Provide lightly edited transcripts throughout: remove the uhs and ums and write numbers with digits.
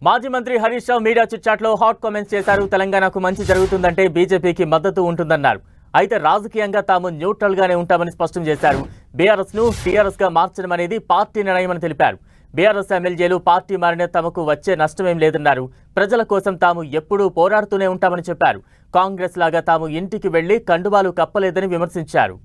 మాజీ మంత్రి Harish Rao media చిట్చాట్లో hot comments చేశారు. తెలంగాణకు మంచి జరుగుతుందంటే బీజేపీకి మద్దతు ఉంటుందన్నారు. అయితే రాజకీయంగా తాము న్యూట్రల్ గానే ఉంటామని స్పష్టం చేశారు. బీఆర్ఎస్ ను టీఆర్ఎస్ గా మార్చడం అనేది పార్టీ నిర్ణయమని తెలిపారు. బీఆర్ఎస్ ఎమ్మెల్యేలు పార్టీ మారిన తమకు వచ్చే నష్టమేం లేదన్నారు. ప్రజల కోసం తాము ఎప్పుడూ పోరాడుతూనే ఉంటామని చెప్పారు. కాంగ్రెస్ లాగా తాము ఇంటికి వెళ్లి కండువాలు కప్పలేదని విమర్శించారు.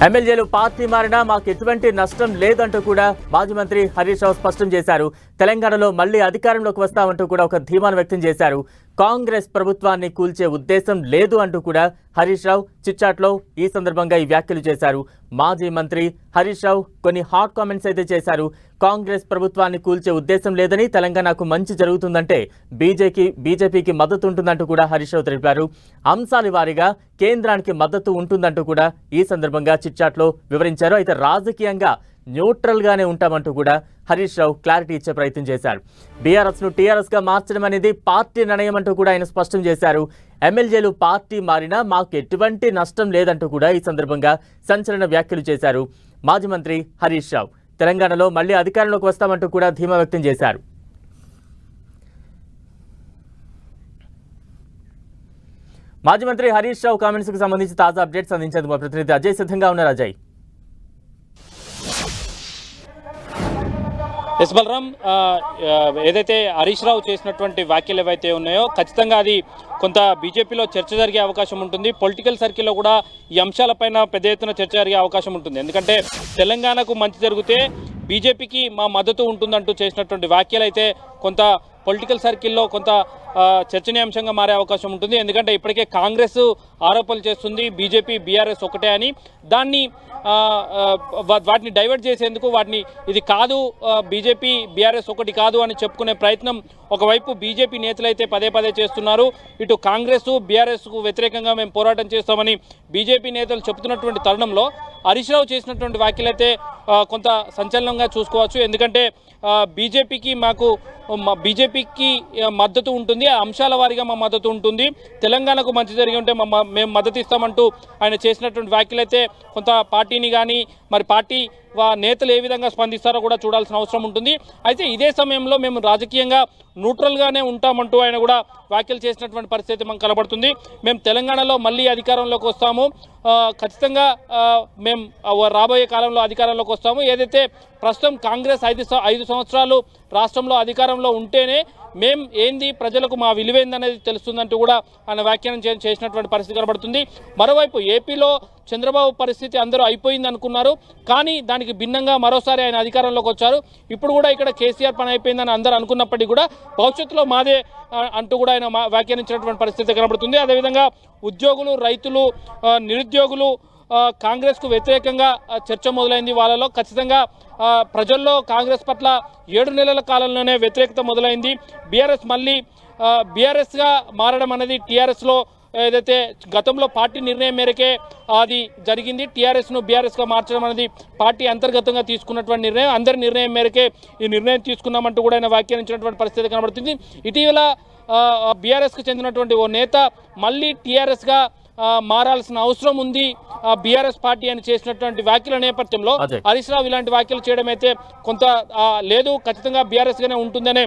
ఎమ్మెల్యేలు పార్టీ మారినా మాకు ఎటువంటి నష్టం లేదంటూ కూడా మాజీ మంత్రి హరీష్ రావు స్పష్టం చేశారు. తెలంగాణలో మళ్లీ అధికారంలోకి వస్తామంటూ కూడా ఒక ధీమాను వ్యక్తం చేశారు. కాంగ్రెస్ ప్రభుత్వాన్ని కూల్చే ఉద్దేశం లేదు అంటూ కూడా హరీష్ రావు చిట్చాట్లో ఈ సందర్భంగా ఈ వ్యాఖ్యలు చేశారు. మాజీ మంత్రి హరీష్ రావు కొన్ని హాట్ కామెంట్స్ అయితే చేశారు. కాంగ్రెస్ ప్రభుత్వాన్ని కూల్చే ఉద్దేశం లేదని, తెలంగాణకు మంచి జరుగుతుందంటే బీజేపీకి మద్దతు ఉంటుందంటూ కూడా హరీష్ రావు తెలిపారు. అంశాల వారీగా కేంద్రానికి మద్దతు ఉంటుందంటూ కూడా ఈ సందర్భంగా చిట్చాట్లో వివరించారు. అయితే రాజకీయంగా న్యూట్రల్ గానే ఉంటామంటూ కూడా హరీష్ రావు క్లారిటీ ఇచ్చే ప్రయత్నం చేశారు. బీఆర్ఎస్ ను టీఆర్ఎస్ గా మార్చడం అనేది పార్టీ నిర్ణయం అంటూ కూడా ఆయన స్పష్టం చేశారు. ఎమ్మెల్యేలు పార్టీ మారినా మాకు ఎటువంటి నష్టం లేదంటూ కూడా ఈ సందర్భంగా సంచలన వ్యాఖ్యలు చేశారు. మాజీ మంత్రి హరీష్ రావు తెలంగాణలో మళ్లీ అధికారంలోకి వస్తామంటూ కూడా ధీమా వ్యక్తం చేశారు. మాజీ మంత్రి హరీష్ రావు కామెంట్స్ కు సంబంధించి తాజా అప్డేట్స్ అందించేందుకు మా ప్రతినిధి అజయ్ సిద్ధంగా ఉన్నారు. అజయ్. ఎస్ బలరాం, ఏదైతే హరీష్ రావు చేసినటువంటి వ్యాఖ్యలు ఏవైతే ఉన్నాయో ఖచ్చితంగా అది కొంత బీజేపీలో చర్చ జరిగే అవకాశం ఉంటుంది. పొలిటికల్ సర్కిల్లో కూడా ఈ అంశాలపైన పెద్ద ఎత్తున చర్చ జరిగే అవకాశం ఉంటుంది. ఎందుకంటే తెలంగాణకు మంచి జరిగితే బీజేపీకి మా మద్దతు ఉంటుందంటూ చేసినటువంటి వ్యాఖ్యలు అయితే కొంత పొలిటికల్ సర్కిల్లో కొంత చర్చనీయాంశంగా మారే అవకాశం ఉంటుంది. ఎందుకంటే ఇప్పటికే కాంగ్రెస్ ఆరోపణలు చేస్తుంది బీజేపీ బీఆర్ఎస్ ఒకటే అని. వాటిని డైవర్ట్ చేసేందుకు ఇది కాదు, బీజేపీ బీఆర్ఎస్ ఒకటి కాదు అని చెప్పుకునే ప్రయత్నం ఒకవైపు బీజేపీ నేతలైతే పదే పదే చేస్తున్నారు. ఇటు కాంగ్రెస్ బీఆర్ఎస్కు వ్యతిరేకంగా మేము పోరాటం చేస్తామని బీజేపీ నేతలు చెబుతున్నటువంటి తరుణంలో హరీష్ రావు చేసినటువంటి వ్యాఖ్యలైతే కొంత సంచలనంగా చూసుకోవచ్చు. ఎందుకంటే బీజేపీకి మద్దతు ఉంటుంది, అంశాల వారీగా మా మద్దతు ఉంటుంది, తెలంగాణకు మంచి జరిగి ఉంటే మేము మద్దతు ఇస్తామంటూ ఆయన చేసినటువంటి వ్యాఖ్యలైతే కొంత పార్టీని కానీ మరి పార్టీ నేతలు ఏ విధంగా స్పందిస్తారో కూడా చూడాల్సిన అవసరం ఉంటుంది. అయితే ఇదే సమయంలో మేము రాజకీయంగా న్యూట్రల్గానే ఉంటామంటూ ఆయన కూడా వ్యాఖ్యలు చేసినటువంటి పరిస్థితి మనకు కనబడుతుంది. మేము తెలంగాణలో మళ్ళీ అధికారంలోకి వస్తాము, ఖచ్చితంగా మేము రాబోయే కాలంలో అధికారంలోకి వస్తాము. ఏదైతే ప్రస్తుతం కాంగ్రెస్ 5 సంవత్సరాలు రాష్ట్రంలో అధికారంలో ఉంటేనే మేము ఏంది, ప్రజలకు మా విలువేందనేది తెలుస్తుందంటూ కూడా ఆయన వ్యాఖ్యానం చేసినటువంటి పరిస్థితి కనబడుతుంది. మరోవైపు ఏపీలో చంద్రబాబు పరిస్థితి అందరూ అయిపోయింది అనుకున్నారు, కానీ దానికి భిన్నంగా మరోసారి ఆయన అధికారంలోకి వచ్చారు. ఇప్పుడు కూడా ఇక్కడ కేసీఆర్ పని అయిపోయిందని అందరూ అనుకున్నప్పటికీ కూడా భవిష్యత్తులో మాదే అంటూ కూడా ఆయన వ్యాఖ్యానించినటువంటి పరిస్థితి కనబడుతుంది. అదేవిధంగా ఉద్యోగులు, రైతులు, నిరుద్యోగులు కాంగ్రెస్కు వ్యతిరేకంగా చర్చ మొదలైంది. వాళ్ళలో ఖచ్చితంగా ప్రజల్లో కాంగ్రెస్ పట్ల 7 నెలల కాలంలోనే వ్యతిరేకత మొదలైంది. బీఆర్ఎస్గా మారడం అనేది టీఆర్ఎస్లో ఏదైతే గతంలో పార్టీ నిర్ణయం మేరకే అది జరిగింది. టీఆర్ఎస్ను బీఆర్ఎస్గా మార్చడం అనేది పార్టీ అంతర్గతంగా తీసుకున్నటువంటి నిర్ణయం, అందరి నిర్ణయం మేరకే ఈ నిర్ణయం తీసుకున్నామంటూ కూడా ఆయన వ్యాఖ్యానించినటువంటి పరిస్థితి కనబడుతుంది. ఇటీవల బీఆర్ఎస్కు చెందినటువంటి ఓ నేత మళ్ళీ టీఆర్ఎస్గా మారాల్సిన అవసరం ఉంది బీఆర్ఎస్ పార్టీ అని చేసినటువంటి వ్యాఖ్యల నేపథ్యంలో హరీష్ రావు ఇలాంటి వ్యాఖ్యలు చేయడం అయితే కొంత లేదు, ఖచ్చితంగా బీఆర్ఎస్ గానే ఉంటుందనే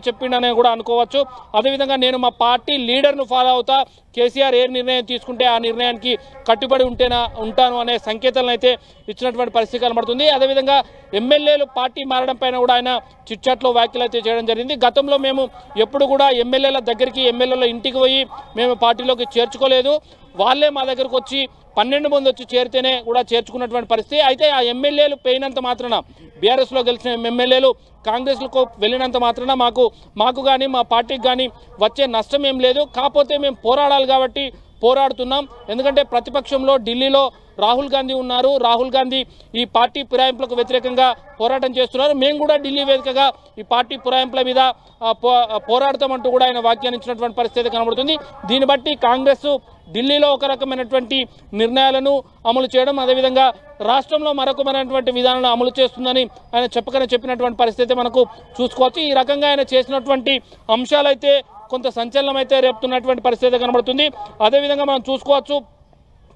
చెప్పిండనే కూడా అనుకోవచ్చు. అదేవిధంగా నేను మా పార్టీ లీడర్ను ఫాలో అవుతా, కేసీఆర్ ఏ నిర్ణయం తీసుకుంటే ఆ నిర్ణయానికి కట్టుబడి ఉంటాను అనే సంకేతాలను అయితే ఇచ్చినటువంటి పరిస్థితి కనబడుతుంది. అదేవిధంగా ఎమ్మెల్యేలు పార్టీ మారడం పైన కూడా ఆయన చిట్చాట్లో వ్యాఖ్యలు అయితే చేయడం జరిగింది. గతంలో మేము ఎప్పుడు కూడా ఎమ్మెల్యేల దగ్గరికి, ఎమ్మెల్యేల ఇంటికి పోయి మేము పార్టీలోకి చేర్చుకోలేదు, వాళ్ళే మా దగ్గరకు వచ్చి 12 మంది వచ్చి చేరితేనే కూడా చేర్చుకున్నటువంటి పరిస్థితి. అయితే ఆ ఎమ్మెల్యేలు పోయినంత మాత్రాన, బీఆర్ఎస్లో గెలిచిన ఎమ్మెల్యేలు కాంగ్రెస్లకు వెళ్ళినంత మాత్రాన మాకు కానీ మా పార్టీకి కానీ వచ్చే నష్టం ఏం లేదు. కాకపోతే మేము పోరాడాలి కాబట్టి పోరాడుతున్నాం. ఎందుకంటే ప్రతిపక్షంలో ఢిల్లీలో రాహుల్ గాంధీ ఉన్నారు, రాహుల్ గాంధీ ఈ పార్టీ ఫిరాయింపులకు వ్యతిరేకంగా పోరాటం చేస్తున్నారు, మేము కూడా ఢిల్లీ వేదికగా ఈ పార్టీ ఫిరాయింపుల మీద పోరాడతామంటూ కూడా ఆయన వ్యాఖ్యానించినటువంటి పరిస్థితి కనబడుతుంది. దీన్ని బట్టి కాంగ్రెస్ ఢిల్లీలో ఒక రకమైనటువంటి నిర్ణయాలను అమలు చేయడం, అదేవిధంగా రాష్ట్రంలో మరొకమైనటువంటి విధానాలను అమలు చేస్తుందని ఆయన చెప్పినటువంటి పరిస్థితి మనకు చూసుకోవచ్చు. ఈ రకంగా ఆయన చేసినటువంటి అంశాలైతే కొంత సంచలనం అయితే రేపుతున్నటువంటి పరిస్థితి కనబడుతుంది. అదేవిధంగా మనం చూసుకోవచ్చు,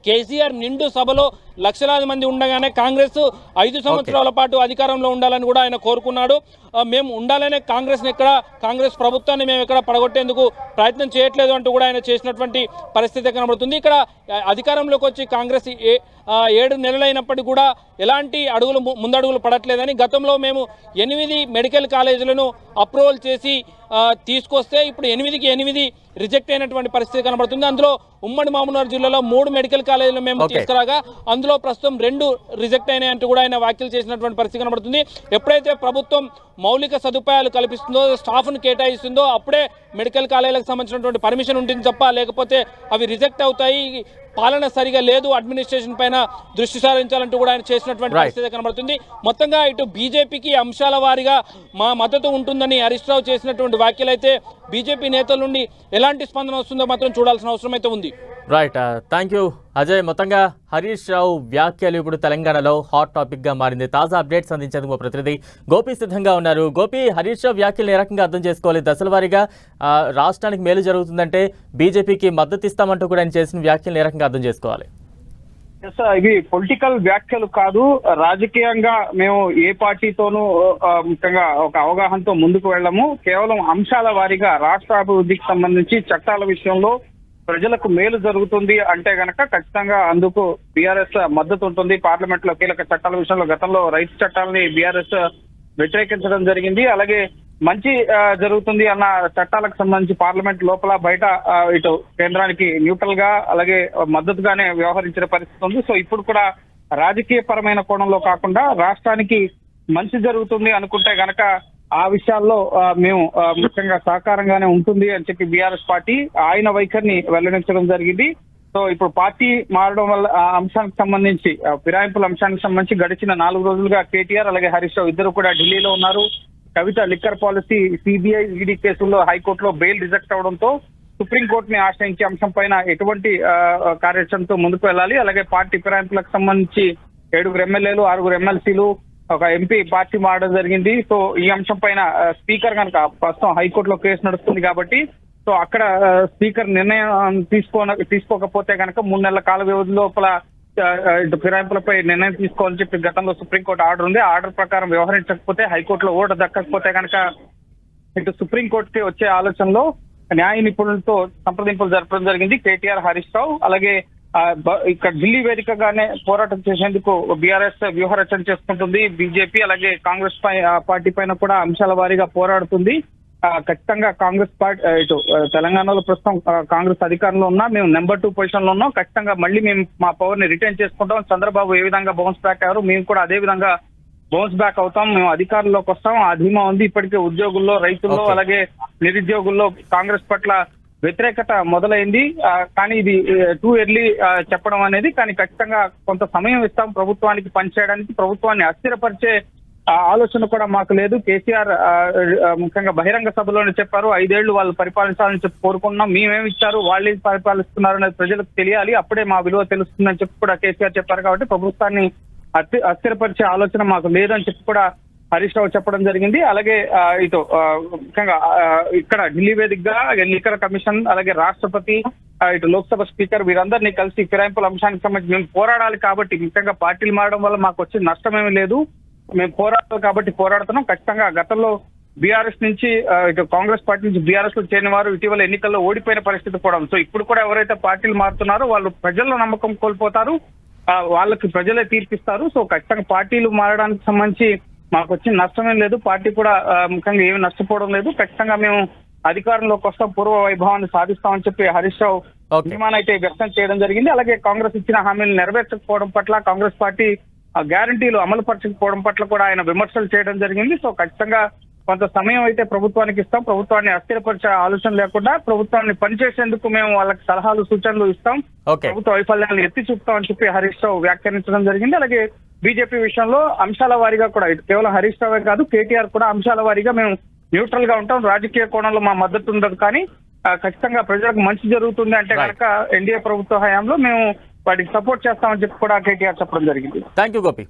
కేసీఆర్ నిండు సభలో లక్షలాది మంది ఉండగానే కాంగ్రెస్ 5 సంవత్సరాల పాటు అధికారంలో ఉండాలని కూడా ఆయన కోరుకున్నాడు. మేము ఉండాలనే కాంగ్రెస్ ప్రభుత్వాన్ని మేము ఎక్కడ పడగొట్టేందుకు ప్రయత్నం చేయట్లేదు అంటూ కూడా ఆయన చేసినటువంటి పరిస్థితి కనబడుతుంది. ఇక్కడ అధికారంలోకి వచ్చి కాంగ్రెస్ 7 నెలలైనప్పటికీ కూడా ఎలాంటి ముందడుగులు పడట్లేదని, గతంలో మేము 8 మెడికల్ కాలేజీలను అప్రూవల్ చేసి తీసుకొస్తే ఇప్పుడు 8కి 8 రిజెక్ట్ అయినటువంటి పరిస్థితి కనబడుతుంది. అందులో ఉమ్మడి మహబూబ్నగర్ జిల్లాలో 3 మెడికల్ కాలేజీలు మేము తీసుకురాగా అందులో ప్రస్తుతం 2 రిజెక్ట్ అయినాయంటూ కూడా ఆయన వ్యాఖ్యలు చేసినటువంటి పరిస్థితి కనబడుతుంది. ఎప్పుడైతే ప్రభుత్వం మౌలిక సదుపాయాలు కల్పిస్తుందో, స్టాఫ్ను కేటాయిస్తుందో అప్పుడే మెడికల్ కాలేజీలకు సంబంధించినటువంటి పర్మిషన్ ఉంటుంది తప్ప లేకపోతే అవి రిజెక్ట్ అవుతాయి. పాలన సరిగా లేదు, అడ్మినిస్ట్రేషన్ పైన దృష్టి సారించాలంటూ కూడా ఆయన చేసినటువంటి పరిస్థితి కనబడుతుంది. మొత్తంగా ఇటు బీజేపీకి అంశాల వారీగా మా మద్దతు ఉంటుందని హరీష్ రావు చేసినటువంటి వ్యాఖ్యలు అయితే బీజేపీ నేతల నుండి ఎలాంటి స్పందన వస్తుందో మాత్రం చూడాల్సిన అవసరం అయితే ఉంది. Right, thank you Ajay. మొత్తంగా హరీష్ రావు వ్యాఖ్యలు ఇప్పుడు తెలంగాణలో హాట్ టాపిక్ గా మారింది. తాజా అప్డేట్స్ అందించేందుకు మా ప్రతినిధి గోపి సిద్ధంగా ఉన్నారు. గోపి, హరీష్ రావు వ్యాఖ్యలు ఏ రకంగా అర్థం చేసుకోవాలి? దశల వారీగా రాష్ట్రానికి మేలు జరుగుతుందంటే బీజేపీకి మద్దతు ఇస్తామంటూ కూడా ఆయన చేసిన వ్యాఖ్యలు ఏ రకంగా అర్థం చేసుకోవాలి? ఇవి పొలిటికల్ వ్యాఖ్యలు కాదు. రాజకీయంగా మేము ఏ పార్టీతోనూ ముఖ్యంగా ఒక అవగాహనతో ముందుకు వెళ్ళము. కేవలం అంశాల వారీగా రాష్ట్ర అభివృద్ధికి సంబంధించి చట్టాల విషయంలో ప్రజలకు మేలు జరుగుతుంది అంటే గనక ఖచ్చితంగా అందుకు బీఆర్ఎస్ మద్దతు ఉంటుంది. పార్లమెంట్ లో కీలక చట్టాల విషయంలో గతంలో రైతు చట్టాలని బీఆర్ఎస్ వ్యతిరేకించడం జరిగింది. అలాగే మంచి జరుగుతుంది అన్న చట్టాలకు సంబంధించి పార్లమెంట్ లోపల బయట ఇటు కేంద్రానికి న్యూట్రల్ గా అలాగే మద్దతుగానే వ్యవహరించిన పరిస్థితి ఉంది. సో ఇప్పుడు కూడా రాజకీయ పరమైన కోణంలో కాకుండా రాష్ట్రానికి మంచి జరుగుతుంది అనుకుంటే గనక ఆ విషయాల్లో మేము ముఖ్యంగా సహకారంగానే ఉంటుంది అని చెప్పి బీఆర్ఎస్ పార్టీ ఆయన వైఖరిని వెల్లడించడం జరిగింది. సో ఇప్పుడు పార్టీ మారడం వల్ల ఆ అంశానికి సంబంధించి ఫిరాయింపుల అంశానికి సంబంధించి గడిచిన 4 రోజులుగా కేటీఆర్ అలాగే హరీష్ రావు ఇద్దరు కూడా ఢిల్లీలో ఉన్నారు. కవిత లిక్కర్ పాలసీ, సిబిఐ, ఈడీ కేసుల్లో హైకోర్టులో బెయిల్ రిజెక్ట్ అవడంతో సుప్రీంకోర్టుని ఆశ్రయించే అంశం పైన ఎటువంటి కార్యాచరణతో ముందుకు వెళ్ళాలి. అలాగే పార్టీ ఫిరాయింపులకు సంబంధించి 7 ఎమ్మెల్యేలు 6 ఎమ్మెల్సీలు ఒక ఎంపీ పార్టీ మారడం జరిగింది. సో ఈ అంశం పైన స్పీకర్ కనుక ప్రస్తుతం హైకోర్టులో కేసు నడుస్తుంది కాబట్టి సో అక్కడ స్పీకర్ నిర్ణయం తీసుకోకపోతే కనుక 3 నెలల కాల వ్యవధి లోపల ఫిరాయింపులపై నిర్ణయం తీసుకోవాలని చెప్పి గతంలో సుప్రీంకోర్టు ఆర్డర్ ఉంది. ఆర్డర్ ప్రకారం వ్యవహరించకపోతే హైకోర్టులో ఓటు దక్కకపోతే కనుక ఇటు సుప్రీంకోర్టుకి వచ్చే ఆలోచనలో న్యాయ నిపుణులతో సంప్రదింపులు జరపడం జరిగింది కేటీఆర్, హరీష్ రావు. అలాగే ఇక్కడ ఢిల్లీ వేదికగానే పోరాటం చేసేందుకు బీఆర్ఎస్ వ్యూహరచన చేసుకుంటుంది. బీజేపీ అలాగే కాంగ్రెస్ పార్టీ పైన కూడా అంశాల వారీగా పోరాడుతుంది. ఖచ్చితంగా కాంగ్రెస్ పార్టీ ఇటు తెలంగాణలో ప్రస్తుతం కాంగ్రెస్ అధికారంలో ఉన్నా మేము నెంబర్ 2 పొజిషన్ లో ఉన్నాం. ఖచ్చితంగా మళ్ళీ మేము మా పవర్ ని రిటైన్ చేసుకుంటాం. చంద్రబాబు ఏ విధంగా బౌన్స్ బ్యాక్ అయ్యారు మేము కూడా అదే విధంగా బౌన్స్ బ్యాక్ అవుతాం. మేము అధికారంలోకి వస్తాం. ఆ ధీమా ఉంది. ఇప్పటికే ఉద్యోగుల్లో, రైతుల్లో అలాగే నిరుద్యోగుల్లో కాంగ్రెస్ పట్ల వ్యతిరేకత మొదలైంది. కానీ ఇది టూ ఎర్లీ చెప్పడం అనేది, కానీ ఖచ్చితంగా కొంత సమయం ఇస్తాం ప్రభుత్వానికి పనిచేయడానికి. ప్రభుత్వాన్ని అస్థిరపరిచే ఆలోచన కూడా మాకు లేదు. కేసీఆర్ ముఖ్యంగా బహిరంగ సభలోనే చెప్పారు 5 ఏళ్లు వాళ్ళు పరిపాలించాలని చెప్పి కోరుకున్నాం. మేమేమి ఇచ్చారు, వాళ్ళు పరిపాలిస్తున్నారు అనేది ప్రజలకు తెలియాలి, అప్పుడే మా విలువ తెలుస్తుందని చెప్పి కూడా కేసీఆర్ చెప్పారు. కాబట్టి ప్రభుత్వాన్ని అస్థిరపరిచే ఆలోచన మాకు లేదని చెప్పి కూడా హరీష్ రావు చెప్పడం జరిగింది. అలాగే ఇటు ముఖ్యంగా ఇక్కడ ఢిల్లీ వేదికగా ఎన్నికల కమిషన్ అలాగే రాష్ట్రపతి ఇటు లోక్సభ స్పీకర్ వీరందరినీ కలిసి ఫిరాయింపుల అంశానికి సంబంధించి మేము పోరాడాలి కాబట్టి, ముఖ్యంగా పార్టీలు మారడం వల్ల మాకు వచ్చే నష్టమేమీ లేదు, మేము పోరాడాలి కాబట్టి పోరాడుతున్నాం. ఖచ్చితంగా గతంలో బీఆర్ఎస్ నుంచి ఇటు కాంగ్రెస్ పార్టీ నుంచి బీఆర్ఎస్ లో చేరిన వారు ఇటీవల ఎన్నికల్లో ఓడిపోయిన పరిస్థితి కూడా ఉంది. సో ఇప్పుడు కూడా ఎవరైతే పార్టీలు మారుతున్నారో వాళ్ళు ప్రజల్లో నమ్మకం కోల్పోతారు, వాళ్ళకి ప్రజలే తీర్పిస్తారు. సో ఖచ్చితంగా పార్టీలు మారడానికి సంబంధించి మాకు వచ్చిన నష్టమేం లేదు, పార్టీ కూడా ముఖ్యంగా ఏమి నష్టపోవడం లేదు. ఖచ్చితంగా మేము అధికారంలోకి వస్తాం, పూర్వ వైభవాన్ని సాధిస్తామని చెప్పి హరీష్ రావు ధీమాన్ని అయితే వ్యక్తం చేయడం జరిగింది. అలాగే కాంగ్రెస్ ఇచ్చిన హామీలు నెరవేర్చకపోవడం పట్ల, కాంగ్రెస్ పార్టీ గ్యారంటీలు అమలు పరచకపోవడం పట్ల కూడా ఆయన విమర్శలు చేయడం జరిగింది. సో ఖచ్చితంగా కొంత సమయం అయితే ప్రభుత్వానికి ఇస్తాం, ప్రభుత్వాన్ని అస్థిరపరిచే ఆలోచన లేకుండా ప్రభుత్వాన్ని పనిచేసేందుకు మేము వాళ్ళకి సలహాలు సూచనలు ఇస్తాం, ప్రభుత్వ వైఫల్యాలను ఎత్తి చూపుతామని చెప్పి హరీష్ రావు వ్యాఖ్యానించడం జరిగింది. అలాగే బీజేపీ విషయంలో అంశాల వారీగా కూడా కేవలం హరీష్ రావే కాదు కేటీఆర్ కూడా అంశాల వారీగా మేము న్యూట్రల్ గా ఉంటాం, రాజకీయ కోణంలో మా మద్దతు ఉండదు, కానీ ఖచ్చితంగా ప్రజలకు మంచి జరుగుతుంది అంటే కనుక ఎన్డీఏ ప్రభుత్వ హయాంలో మేము వాటికి సపోర్ట్ చేస్తామని చెప్పి కూడా కేటీఆర్ చెప్పడం జరిగింది. Thank you Gopi.